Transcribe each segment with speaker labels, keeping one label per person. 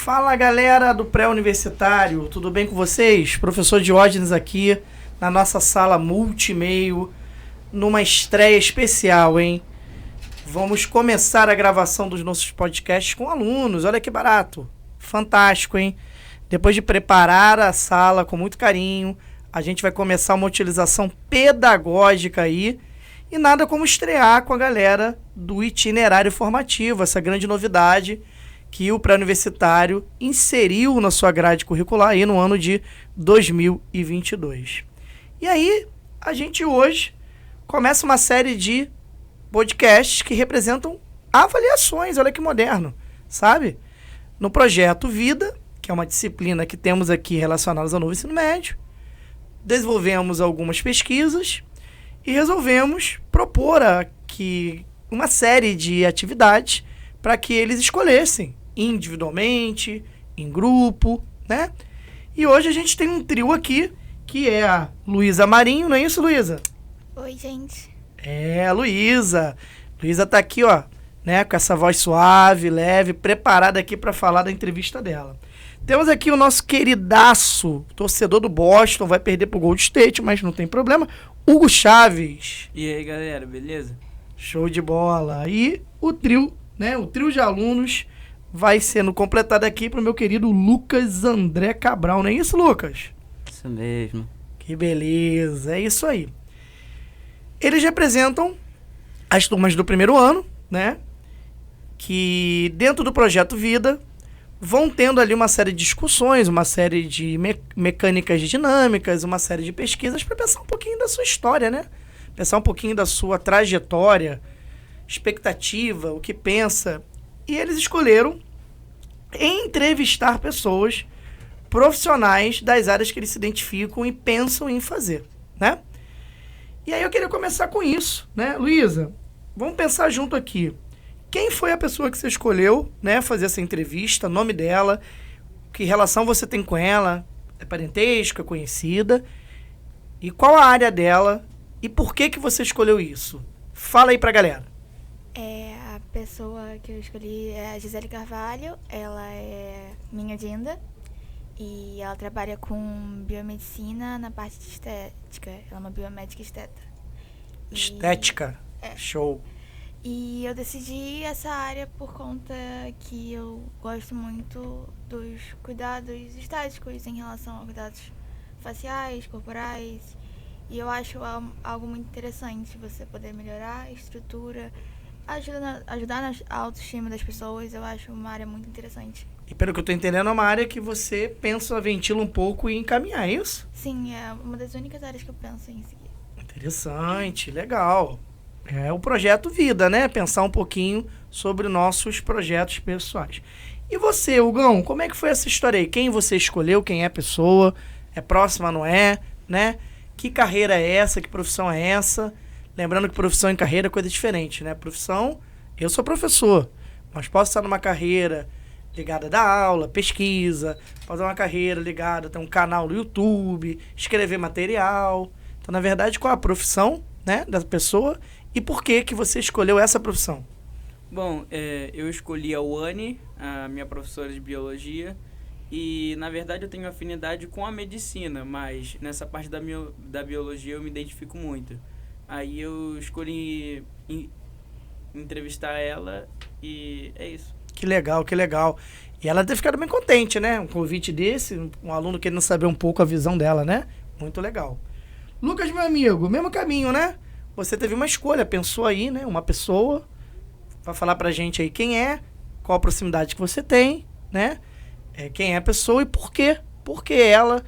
Speaker 1: Fala galera do pré-universitário, tudo bem com vocês? Professor Diógenes aqui na nossa sala multimeio, numa estreia especial, hein? Vamos começar a gravação dos nossos podcasts com alunos, olha que barato, fantástico, hein? Depois de preparar a sala com muito carinho, a gente vai começar uma utilização pedagógica aí e nada como estrear com a galera do itinerário formativo, essa grande novidade que o pré-universitário inseriu na sua grade curricular aí no ano de 2022. E aí, a gente hoje começa uma série de podcasts que representam avaliações, olha que moderno, sabe? No projeto Vida, que é uma disciplina que temos aqui relacionada ao novo ensino médio, desenvolvemos algumas pesquisas e resolvemos propor aqui uma série de atividades para que eles escolhessem individualmente, em grupo, né? E hoje a gente tem um trio aqui, que é a Luísa Marinho, não é isso, Luísa?
Speaker 2: Oi, gente.
Speaker 1: É, a Luísa. Luísa tá aqui, ó, né, com essa voz suave, leve, preparada aqui para falar da entrevista dela. Temos aqui o nosso queridaço, torcedor do Boston, vai perder pro Gold State, mas não tem problema, Hugo Chaves.
Speaker 3: E aí, galera, beleza?
Speaker 1: Show de bola. E o trio, né, o trio de alunos vai sendo completado aqui pro meu querido Lucas André Cabral, não é isso, Lucas?
Speaker 3: Isso mesmo.
Speaker 1: Que beleza, é isso aí. Eles representam as turmas do primeiro ano, né? Que dentro do projeto Vida vão tendo ali uma série de discussões, uma série de mecânicas dinâmicas, uma série de pesquisas para pensar um pouquinho da sua história, né? Pensar um pouquinho da sua trajetória, expectativa, o que pensa. E eles escolheram entrevistar pessoas profissionais das áreas que eles se identificam e pensam em fazer, né? E aí eu queria começar com isso, né? Luísa, vamos pensar junto aqui. Quem foi a pessoa que você escolheu, né, fazer essa entrevista, nome dela, que relação você tem com ela, é parentesco, é conhecida, e qual a área dela e por que você escolheu isso? Fala aí pra galera.
Speaker 2: A pessoa que eu escolhi é a Gisele Carvalho, ela é minha Dinda e ela trabalha com biomedicina na parte de estética, ela é uma biomédica esteta.
Speaker 1: Estética?
Speaker 2: É.
Speaker 1: Show.
Speaker 2: E eu decidi essa área por conta que eu gosto muito dos cuidados estéticos em relação a cuidados faciais, corporais. E eu acho algo muito interessante você poder melhorar a estrutura, ajudar na autoestima das pessoas. Eu acho uma área muito interessante.
Speaker 1: E pelo que eu tô entendendo, é uma área que você pensa, ventila um pouco e encaminhar, é isso?
Speaker 2: Sim, é uma das únicas áreas que eu penso em seguir.
Speaker 1: Interessante, legal. É o projeto Vida, né? Pensar um pouquinho sobre nossos projetos pessoais. E você, Hugão, como é que foi essa história aí? Quem você escolheu? Quem é a pessoa? É próxima, não é? Né? Que carreira é essa? Que profissão é essa? Lembrando que profissão e carreira é coisa diferente, né? Profissão, eu sou professor, mas posso estar numa carreira ligada da aula, pesquisa, fazer uma carreira ligada, ter um canal no YouTube, escrever material. Então, na verdade, qual a profissão, né, da pessoa e por que você escolheu essa profissão?
Speaker 3: Bom, eu escolhi a Wani, a minha professora de biologia, e na verdade eu tenho afinidade com a medicina, mas nessa parte da biologia eu me identifico muito. Aí eu escolhi entrevistar ela e é isso.
Speaker 1: Que legal, que legal. E ela deve ficar bem contente, né? Um convite desse, um aluno querendo saber um pouco a visão dela, né? Muito legal. Lucas, meu amigo, mesmo caminho, né? Você teve uma escolha, pensou aí, né? Uma pessoa, vai falar pra gente aí quem é, qual a proximidade que você tem, né? Quem é a pessoa e por quê? Por que ela,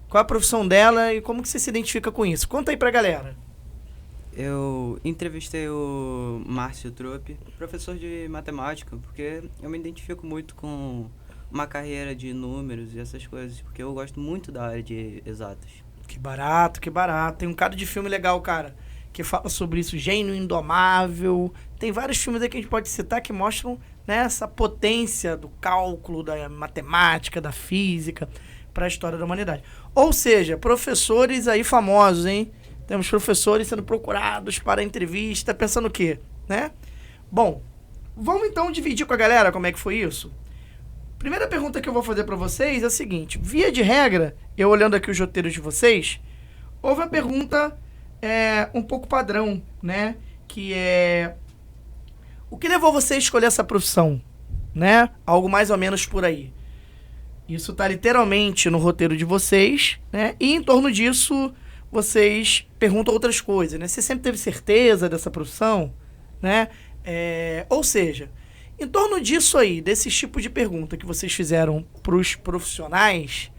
Speaker 1: qual a profissão dela e como que você se identifica com isso? Conta aí pra galera.
Speaker 4: Eu entrevistei o Márcio Trope, professor de matemática, porque eu me identifico muito com uma carreira de números e essas coisas, porque eu gosto muito da área de exatas.
Speaker 1: Que barato, que barato. Tem um cara de filme legal, cara, que fala sobre isso, Gênio Indomável. Tem vários filmes aí que a gente pode citar que mostram, né, essa potência do cálculo, da matemática, da física para a história da humanidade. Ou seja, professores aí famosos, hein? Temos professores sendo procurados para entrevista, pensando o quê, né? Bom, vamos então dividir com a galera como é que foi isso? Primeira pergunta que eu vou fazer para vocês é a seguinte. Via de regra, eu olhando aqui os roteiros de vocês, houve a pergunta um pouco padrão, né? Que é... O que levou você a escolher essa profissão? Né? Algo mais ou menos por aí. Isso tá literalmente no roteiro de vocês, né? E em torno disso, vocês perguntam outras coisas, né? Você sempre teve certeza dessa profissão, né? Ou seja, em torno disso aí, desse tipo de pergunta que vocês fizeram para os profissionais,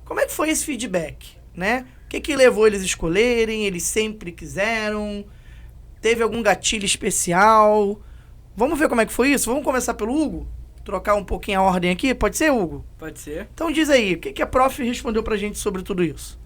Speaker 1: como é que foi esse feedback, né? O que levou eles a escolherem? Eles sempre quiseram? Teve algum gatilho especial? Vamos ver como é que foi isso? Vamos começar pelo Hugo? Trocar um pouquinho a ordem aqui? Pode ser, Hugo?
Speaker 3: Pode ser.
Speaker 1: Então diz aí, o que a prof respondeu pra gente sobre tudo isso?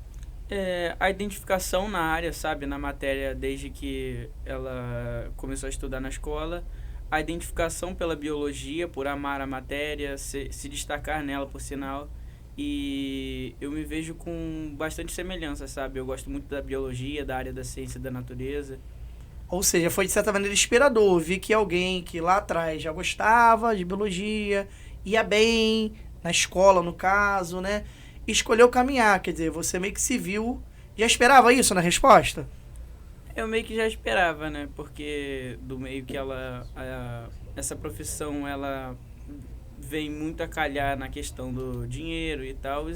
Speaker 3: A identificação na área, sabe? Na matéria, desde que ela começou a estudar na escola. A identificação pela biologia, por amar a matéria, se destacar nela, por sinal. E eu me vejo com bastante semelhança, sabe? Eu gosto muito da biologia, da área da ciência da natureza.
Speaker 1: Ou seja, foi de certa maneira inspirador. Vi que alguém que lá atrás já gostava de biologia, ia bem, na escola no caso, né? Escolheu caminhar, quer dizer, você meio que se viu... Já esperava isso na resposta?
Speaker 3: Eu meio que já esperava, né? Porque do meio que essa profissão, ela vem muito a calhar na questão do dinheiro e tal,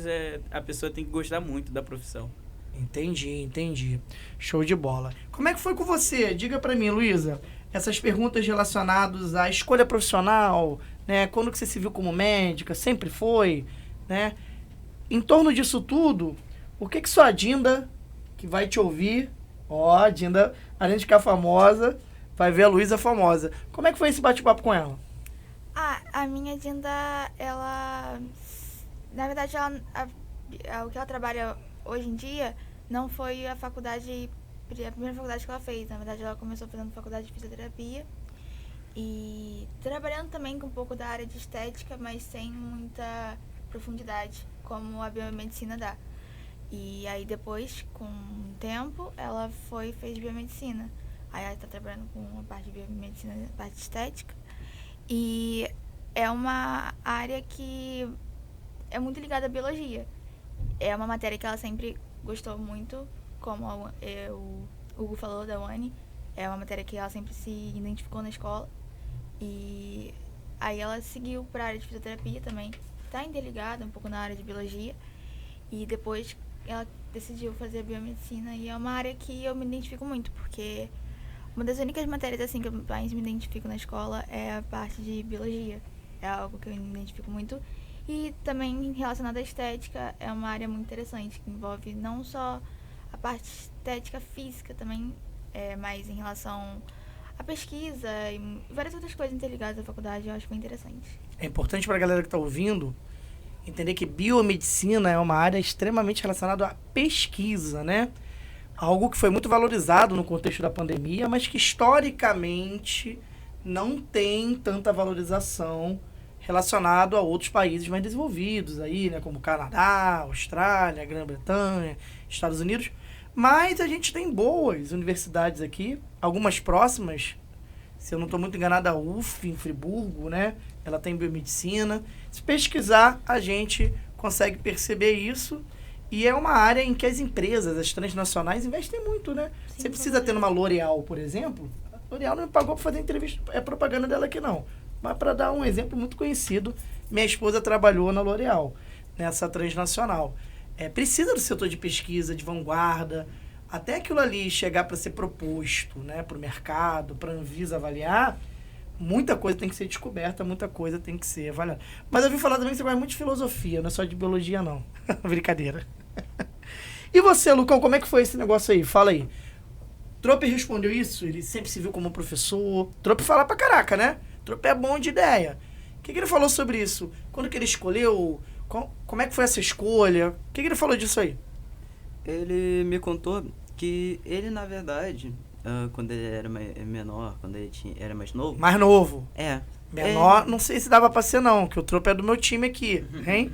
Speaker 3: a pessoa tem que gostar muito da profissão.
Speaker 1: Entendi. Show de bola. Como é que foi com você? Diga pra mim, Luísa, essas perguntas relacionadas à escolha profissional, né? Quando que você se viu como médica? Sempre foi, né? Em torno disso tudo, o que sua Dinda, que vai te ouvir, Dinda, além de ficar famosa, vai ver a Luísa famosa. Como é que foi esse bate-papo com ela?
Speaker 2: A minha Dinda, ela... Na verdade, o que ela trabalha hoje em dia não foi a primeira faculdade que ela fez. Na verdade, ela começou fazendo faculdade de fisioterapia e trabalhando também com um pouco da área de estética, mas sem muita profundidade, como a biomedicina dá. E aí depois, com o tempo, ela fez biomedicina. Aí ela está trabalhando com a parte de biomedicina, a parte de estética. E é uma área que é muito ligada à biologia. É uma matéria que ela sempre gostou muito, como o Hugo falou da UANI. É uma matéria que ela sempre se identificou na escola. E aí ela seguiu para a área de fisioterapia também. Está interligada um pouco na área de biologia. E depois ela decidiu fazer biomedicina. E é uma área que eu me identifico muito, porque uma das únicas matérias assim que eu mais me identifico na escola é a parte de biologia. É algo que eu me identifico muito. E também relacionado à estética, é uma área muito interessante, que envolve não só a parte estética física também, mas em relação à pesquisa e várias outras coisas interligadas à faculdade, eu acho bem interessante.
Speaker 1: É importante para a galera que está ouvindo entender que biomedicina é uma área extremamente relacionada à pesquisa, né? Algo que foi muito valorizado no contexto da pandemia, mas que historicamente não tem tanta valorização relacionado a outros países mais desenvolvidos aí, né, como Canadá, Austrália, Grã-Bretanha, Estados Unidos. Mas a gente tem boas universidades aqui, algumas próximas, se eu não estou muito enganado, a UF em Friburgo, né? Ela tem biomedicina. Se pesquisar, a gente consegue perceber isso. E é uma área em que as empresas, as transnacionais, investem muito, né?
Speaker 2: Sim,
Speaker 1: você precisa ter uma L'Oréal, por exemplo. A L'Oréal não me pagou para fazer entrevista, propaganda dela aqui não. Mas para dar um exemplo muito conhecido, minha esposa trabalhou na L'Oréal, nessa transnacional. Precisa do setor de pesquisa, de vanguarda, até aquilo ali chegar para ser proposto, né, para o mercado, para a Anvisa avaliar, muita coisa tem que ser descoberta, muita coisa tem que ser avaliada. Mas eu ouvi falar também que você gosta muito de filosofia, não é só de biologia não. Brincadeira. E você, Lucão, como é que foi esse negócio aí? Fala aí. Trope respondeu isso? Ele sempre se viu como professor. Trope fala pra caraca, né? Trope é bom de ideia. O que ele falou sobre isso? Quando que ele escolheu? Como é que foi essa escolha? O que ele falou disso aí?
Speaker 4: Ele me contou que ele, na verdade, quando ele era menor, quando ele era mais novo...
Speaker 1: Mais novo.
Speaker 4: É.
Speaker 1: Menor, não sei se dava pra ser não, que o trope é do meu time aqui, hein?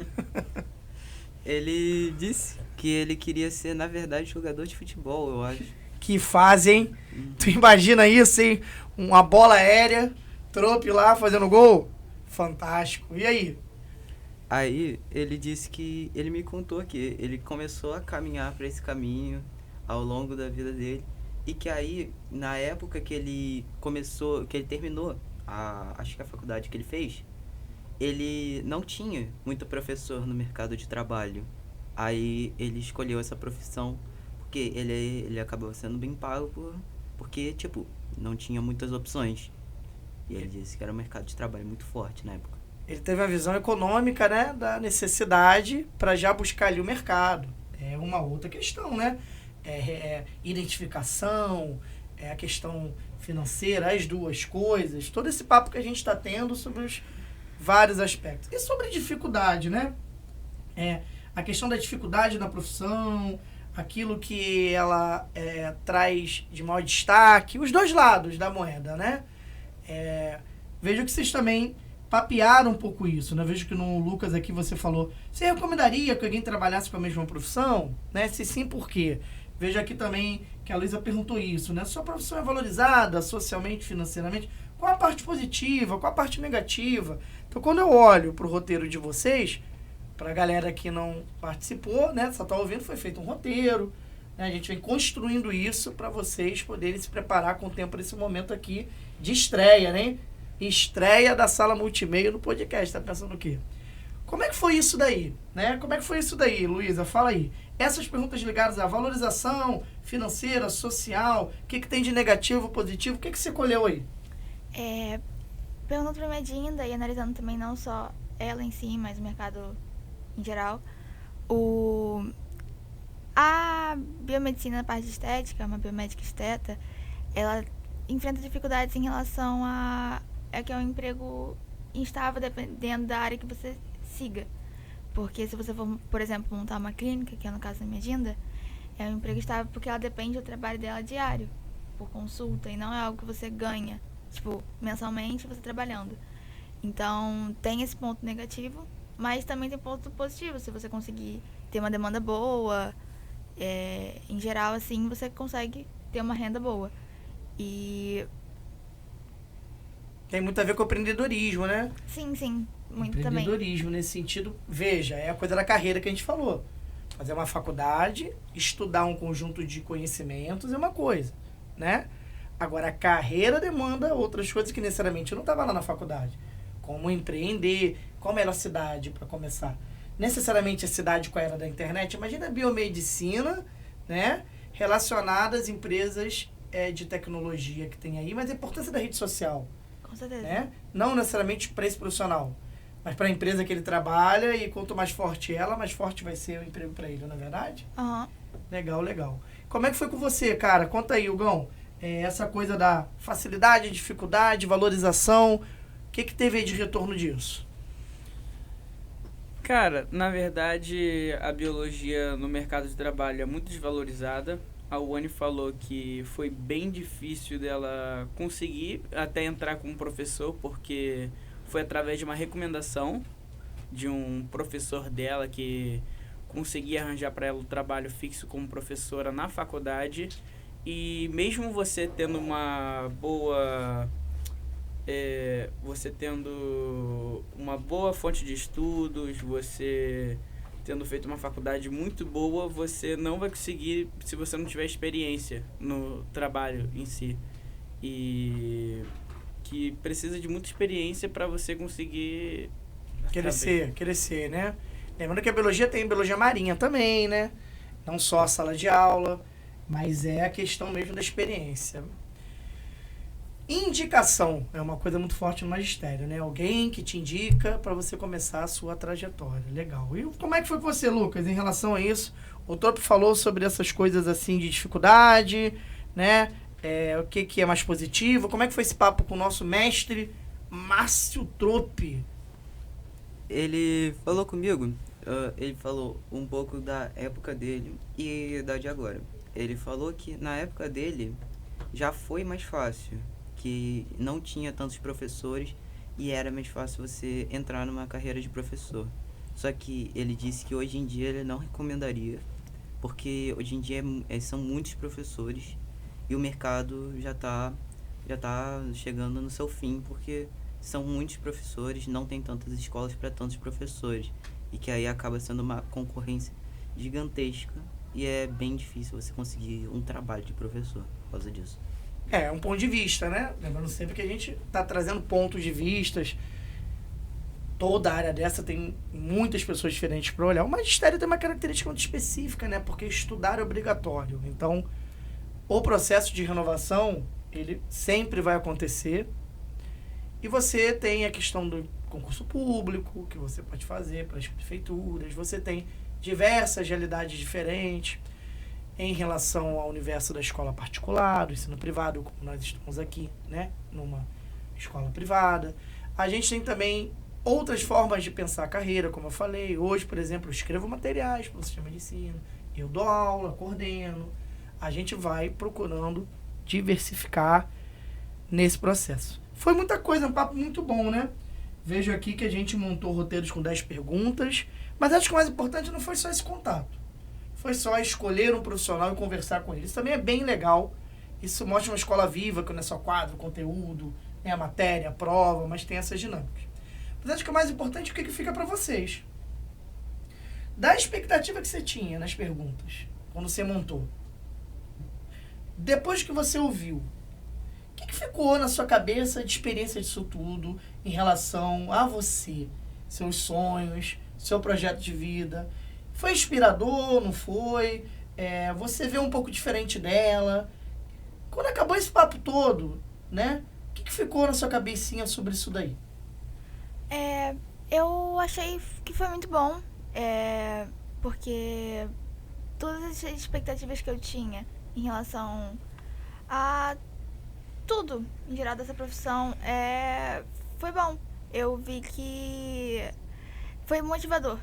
Speaker 4: Ele disse que ele queria ser, na verdade, jogador de futebol, eu acho.
Speaker 1: Que fazem. Tu imagina isso, hein? Uma bola aérea, trope lá fazendo gol. Fantástico. E aí?
Speaker 4: Aí ele disse que ele me contou que ele começou a caminhar para esse caminho ao longo da vida dele e que aí na época que ele começou, que ele terminou acho que a faculdade que ele fez, ele não tinha muito professor no mercado de trabalho. Aí ele escolheu essa profissão porque ele acabou sendo bem pago porque tipo não tinha muitas opções. E ele disse que era um mercado de trabalho muito forte na época.
Speaker 1: Ele teve uma visão econômica, né, da necessidade para já buscar ali o mercado. É uma outra questão, né? Identificação, a questão financeira, as duas coisas. Todo esse papo que a gente está tendo sobre os vários aspectos. E sobre dificuldade, né? A questão da dificuldade na profissão, aquilo que ela traz de maior destaque, os dois lados da moeda, né? Vejo que vocês também papearam um pouco isso, né? Vejo que no Lucas aqui você falou, você recomendaria que alguém trabalhasse com a mesma profissão? Né? Se sim, por quê? Vejo aqui também que a Luísa perguntou isso, né? Sua profissão é valorizada socialmente, financeiramente? Qual a parte positiva? Qual a parte negativa? Então, quando eu olho para o roteiro de vocês, para a galera que não participou, né? Só está ouvindo, foi feito um roteiro, né? A gente vem construindo isso para vocês poderem se preparar com o tempo nesse momento aqui de estreia, né? Estreia da Sala Multimeio no podcast. Tá pensando o quê? Como é que foi isso daí? Né? Como é que foi isso daí, Luísa? Fala aí. Essas perguntas ligadas à valorização financeira, social, o que tem de negativo, positivo, o que você colheu aí?
Speaker 2: Perguntando para minha Dinda e analisando também não só ela em si, mas o mercado em geral, a biomedicina na parte de estética, uma biomédica esteta, ela enfrenta dificuldades em relação a que é um emprego instável dependendo da área que você siga. Porque se você for, por exemplo, montar uma clínica, que é no caso da minha Dinda, é um emprego estável porque ela depende do trabalho dela diário, por consulta, e não é algo que você ganha, tipo, mensalmente você trabalhando. Então, tem esse ponto negativo, mas também tem ponto positivo. Se você conseguir ter uma demanda boa, em geral, assim, você consegue ter uma renda boa. E
Speaker 1: tem muito a ver com o empreendedorismo, né?
Speaker 2: Sim, muito também.
Speaker 1: Empreendedorismo, nesse sentido, veja, é a coisa da carreira que a gente falou. Fazer uma faculdade, estudar um conjunto de conhecimentos é uma coisa, né? Agora, a carreira demanda outras coisas que necessariamente eu não estava lá na faculdade. Como empreender, qual a melhor cidade para começar? Necessariamente a cidade com a era da internet. Imagina a biomedicina, né? Relacionada às empresas de tecnologia que tem aí, mas a importância da rede social.
Speaker 2: Com certeza.
Speaker 1: Né? Não necessariamente para esse profissional, mas para a empresa que ele trabalha, e quanto mais forte ela, mais forte vai ser o emprego para ele, não é verdade?
Speaker 2: Uhum.
Speaker 1: Legal. Como é que foi com você, cara? Conta aí, Hugão. Essa coisa da facilidade, dificuldade, valorização, o que teve aí de retorno disso?
Speaker 3: Cara, na verdade, a biologia no mercado de trabalho é muito desvalorizada. A Wani falou que foi bem difícil dela conseguir até entrar como professor, porque foi através de uma recomendação de um professor dela que conseguia arranjar para ela o trabalho fixo como professora na faculdade. E mesmo você tendo uma boa... você tendo uma boa fonte de estudos, você tendo feito uma faculdade muito boa, você não vai conseguir se você não tiver experiência no trabalho em si. E que precisa de muita experiência para você conseguir
Speaker 1: crescer, né? Lembrando que a biologia tem biologia marinha também, né? Não só a sala de aula, mas é a questão mesmo da experiência. Indicação é uma coisa muito forte no magistério, né? Alguém que te indica para você começar a sua trajetória. Legal. E como é que foi com você, Lucas, em relação a isso? O Trope falou sobre essas coisas assim de dificuldade, né? O que é mais positivo? Como é que foi esse papo com o nosso mestre, Márcio Trope?
Speaker 4: Ele falou comigo, ele falou um pouco da época dele e da de agora. Ele falou que na época dele já foi mais fácil, que não tinha tantos professores e era mais fácil você entrar numa carreira de professor. Só que ele disse que hoje em dia ele não recomendaria, porque hoje em dia são muitos professores e o mercado já tá chegando no seu fim, porque são muitos professores, não tem tantas escolas para tantos professores. E que aí acaba sendo uma concorrência gigantesca e é bem difícil você conseguir um trabalho de professor por causa disso.
Speaker 1: É um ponto de vista, né? Lembrando sempre que a gente está trazendo pontos de vistas. Toda área dessa tem muitas pessoas diferentes para olhar. O magistério tem uma característica muito específica, né? Porque estudar é obrigatório. Então, o processo de renovação, ele sempre vai acontecer. E você tem a questão do concurso público, que você pode fazer para as prefeituras. Você tem diversas realidades diferentes em relação ao universo da escola particular, do ensino privado, como nós estamos aqui, né? Numa escola privada. A gente tem também outras formas de pensar a carreira, como eu falei. Hoje, por exemplo, eu escrevo materiais para o sistema de ensino. Eu dou aula, coordeno. A gente vai procurando diversificar nesse processo. Foi muita coisa, um papo muito bom, né? Vejo aqui que a gente montou roteiros com 10 perguntas, mas acho que o mais importante não foi só esse contato. Foi só escolher um profissional e conversar com ele. Isso também é bem legal. Isso mostra uma escola viva, que não é só quadro, conteúdo, né, a matéria, a prova, mas tem essas dinâmicas. Mas acho que o mais importante é o que fica para vocês. Da expectativa que você tinha nas perguntas, quando você montou. Depois que você ouviu, o que ficou na sua cabeça de experiência disso tudo em relação a você, seus sonhos, seu projeto de vida? Foi inspirador, não foi? Você vê um pouco diferente dela? Quando acabou esse papo todo, né? O que ficou na sua cabecinha sobre isso daí?
Speaker 2: Eu achei que foi muito bom, porque todas as expectativas que eu tinha em relação a tudo em geral dessa profissão foi bom. Eu vi que foi motivador,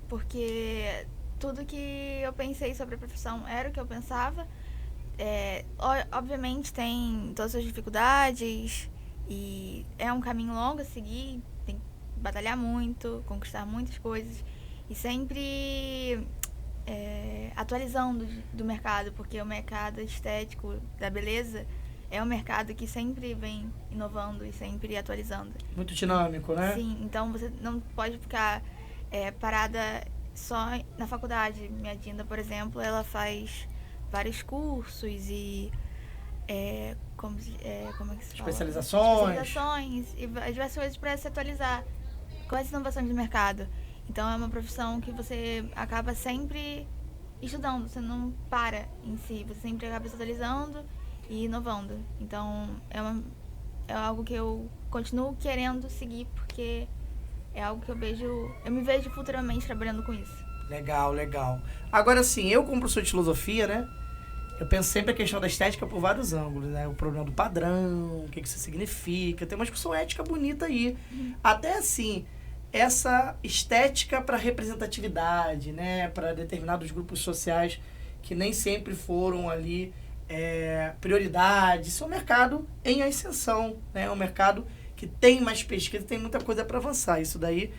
Speaker 2: porque tudo que eu pensei sobre a profissão era o que eu pensava. Obviamente tem todas as dificuldades e é um caminho longo a seguir, tem que batalhar muito, conquistar muitas coisas e sempre atualizando do mercado, porque o mercado estético da beleza é um mercado que sempre vem inovando e sempre atualizando.
Speaker 1: Muito dinâmico, né?
Speaker 2: Sim, então você não pode ficar parada só na faculdade. Minha Dinda, por exemplo, ela faz vários cursos e como é que se fala? Especializações e diversas coisas para se atualizar com as inovações do mercado. Então é uma profissão que você acaba sempre estudando, você não para em si, você sempre acaba se atualizando e inovando. Então é algo que eu continuo querendo seguir, porque é algo que eu me vejo futuramente trabalhando com isso.
Speaker 1: Legal, legal. Agora sim, eu como professor de filosofia, né? Eu penso sempre a questão da estética por vários ângulos, né? O problema do padrão, o que isso significa. Tem uma discussão ética bonita aí. Até assim, essa estética para representatividade, né? Para determinados grupos sociais que nem sempre foram ali prioridade. Isso é um mercado em ascensão, né? É um mercado que tem mais pesquisa, tem muita coisa para avançar. Isso daí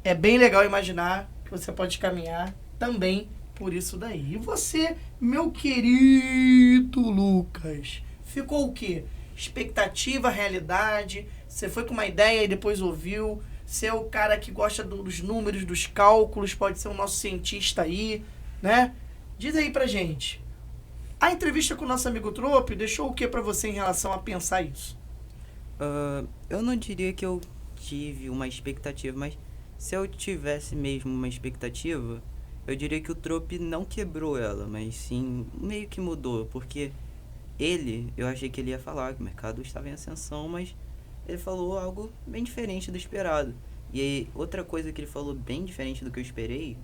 Speaker 1: é bem legal imaginar que você pode caminhar também por isso daí. E você, meu querido Lucas, ficou o quê? Expectativa, realidade? Você foi com uma ideia e depois ouviu? Você é o cara que gosta dos números, dos cálculos, pode ser o nosso cientista aí, né? Diz aí pra gente. A entrevista com o nosso amigo Trope deixou o que pra você em relação a pensar isso?
Speaker 4: Eu não diria que eu tive uma expectativa, mas se eu tivesse mesmo uma expectativa, eu diria que o Trope não quebrou ela, mas sim meio que mudou, porque eu achei que ele ia falar que o mercado estava em ascensão, mas ele falou algo bem diferente do esperado. E aí, outra coisa que ele falou bem diferente do que eu esperei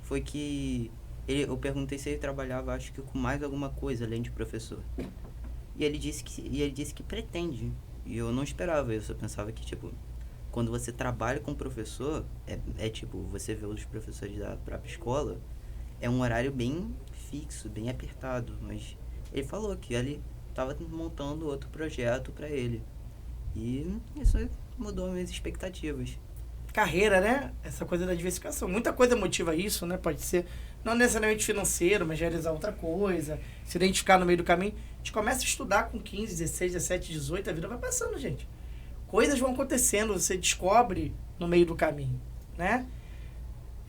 Speaker 4: foi que eu perguntei se ele trabalhava, acho que com mais alguma coisa além de professor. E ele disse que pretende. E eu não esperava, eu só pensava que, tipo, quando você trabalha com professor, tipo, você vê os professores da própria escola, é um horário bem fixo, bem apertado, mas ele falou que ele estava montando outro projeto para ele. E isso mudou minhas expectativas.
Speaker 1: Carreira, né? Essa coisa da diversificação. Muita coisa motiva isso, né? Pode ser não necessariamente financeiro, mas realizar outra coisa, se identificar no meio do caminho. A gente começa a estudar com 15, 16, 17, 18, a vida vai passando, gente. Coisas vão acontecendo, você descobre no meio do caminho, né?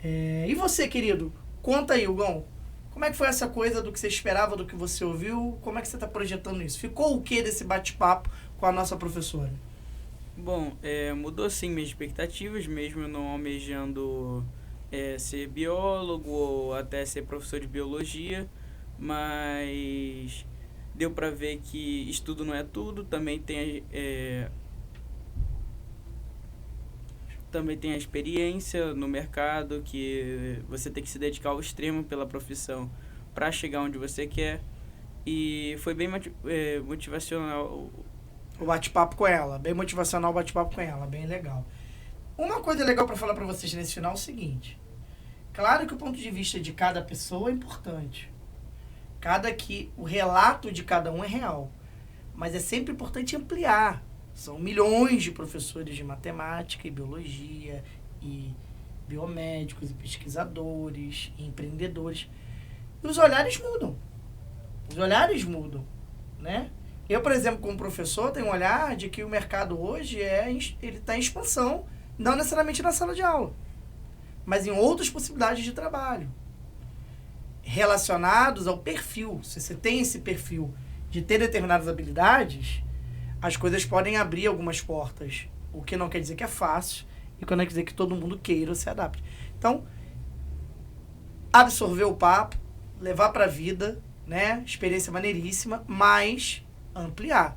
Speaker 1: E você, querido? Conta aí, Hugão. Como é que foi essa coisa do que você esperava, do que você ouviu? Como é que você está projetando isso? Ficou o que desse bate-papo com a nossa professora?
Speaker 3: Bom, mudou sim minhas expectativas, mesmo eu não almejando ser biólogo ou até ser professor de biologia, mas deu para ver que estudo não é tudo, também tem a experiência no mercado, que você tem que se dedicar ao extremo pela profissão para chegar onde você quer. E foi bem motivacional.
Speaker 1: O bate-papo com ela. Bem motivacional o bate-papo com ela. Bem legal. Uma coisa legal para falar para vocês nesse final é o seguinte. Claro que o ponto de vista de cada pessoa é importante. O relato de cada um é real. Mas é sempre importante ampliar. São milhões de professores de matemática e biologia, e biomédicos, e pesquisadores, e empreendedores. E os olhares mudam. Né? Eu, por exemplo, como professor, tenho um olhar de que o mercado hoje ele está em expansão, não necessariamente na sala de aula, mas em outras possibilidades de trabalho, relacionados ao perfil. Se você tem esse perfil de ter determinadas habilidades, as coisas podem abrir algumas portas, o que não quer dizer que é fácil, e que não quer dizer que todo mundo queira ou se adapte. Então, absorver o papo, levar para a vida, né? Experiência maneiríssima, mas ampliar.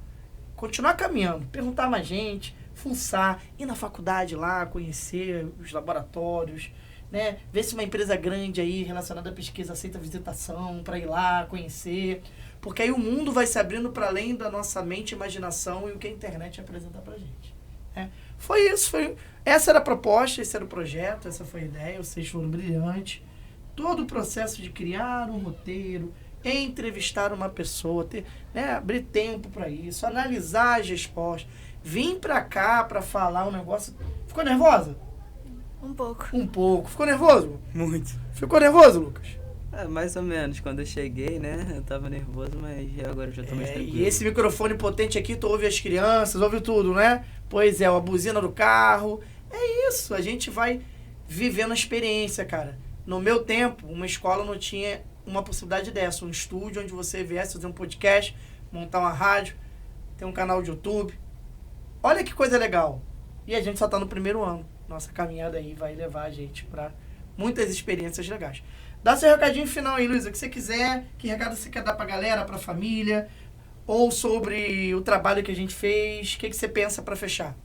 Speaker 1: Continuar caminhando, perguntar mais gente, fuçar, ir na faculdade lá, conhecer os laboratórios, né? Ver se uma empresa grande aí relacionada à pesquisa aceita visitação para ir lá, conhecer. Porque aí o mundo vai se abrindo para além da nossa mente, imaginação e o que a internet apresenta pra gente. Né? Foi isso. Essa era a proposta, esse era o projeto, essa foi a ideia, vocês foram brilhantes. Todo o processo de criar um roteiro, entrevistar uma pessoa, abrir tempo para isso, analisar as respostas, vir para cá para falar um negócio. Ficou nervosa?
Speaker 2: Um pouco.
Speaker 1: Ficou nervoso?
Speaker 3: Muito.
Speaker 1: Ficou nervoso, Lucas?
Speaker 4: Mais ou menos. Quando eu cheguei, né? Eu tava nervoso, mas agora eu já tô mais tranquilo.
Speaker 1: E esse microfone potente aqui, tu ouve as crianças, ouve tudo, né? Pois é, a buzina do carro. É isso, a gente vai vivendo a experiência, cara. No meu tempo, uma escola não tinha uma possibilidade dessa. Um estúdio onde você viesse fazer um podcast, montar uma rádio, ter um canal de YouTube. Olha que coisa legal. E a gente só tá no primeiro ano. Nossa caminhada aí vai levar a gente para muitas experiências legais. Dá seu recadinho final aí, Luísa, o que você quiser. Que recado você quer dar pra galera, pra família? Ou sobre o trabalho que a gente fez? O que você pensa pra fechar?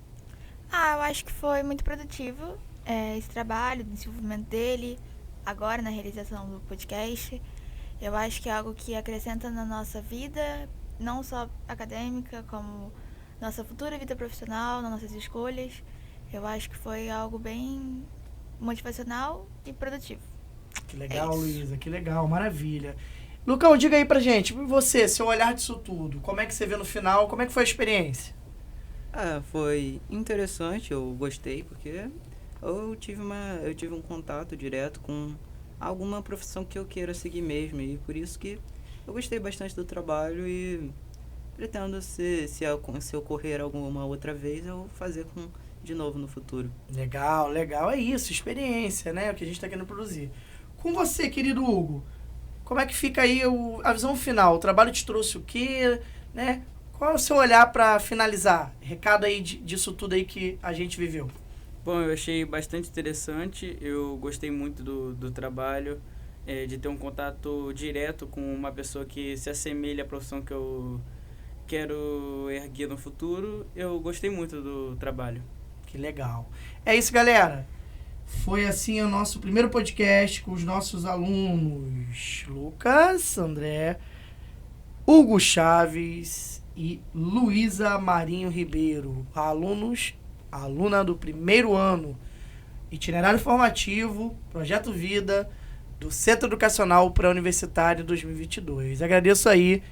Speaker 2: Eu acho que foi muito produtivo esse trabalho, o desenvolvimento dele, agora na realização do podcast. Eu acho que é algo que acrescenta na nossa vida, não só acadêmica, como nossa futura vida profissional, nas nossas escolhas. Eu acho que foi algo bem motivacional e produtivo.
Speaker 1: Que legal, Luísa, que legal, maravilha. Lucão, diga aí pra gente, você, seu olhar disso tudo, como é que você vê no final, como é que foi a experiência?
Speaker 4: Foi interessante, eu gostei, porque eu tive um contato direto com alguma profissão que eu queira seguir mesmo, e por isso que eu gostei bastante do trabalho e pretendo, se ocorrer alguma outra vez, eu fazer de novo no futuro.
Speaker 1: Legal, é isso, experiência, né, o que a gente tá querendo produzir. Com você, querido Hugo, como é que fica aí a visão final? O trabalho te trouxe o quê, né? Qual é o seu olhar para finalizar? Recado aí disso tudo aí que a gente viveu.
Speaker 3: Bom, eu achei bastante interessante, eu gostei muito do trabalho, de ter um contato direto com uma pessoa que se assemelha à profissão que eu quero erguer no futuro. Eu gostei muito do trabalho.
Speaker 1: Que legal. É isso, galera. Foi assim o nosso primeiro podcast com os nossos alunos Lucas, André, Hugo Chaves e Luísa Marinho Ribeiro. Aluna do primeiro ano, itinerário formativo, Projeto Vida, do Centro Educacional Pré-Universitário 2022. Agradeço aí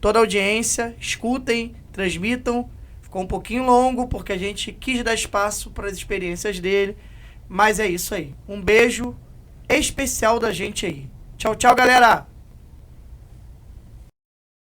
Speaker 1: toda a audiência, escutem, transmitam. Ficou um pouquinho longo porque a gente quis dar espaço para as experiências dele. Mas é isso aí. Um beijo especial da gente aí. Tchau, tchau, galera!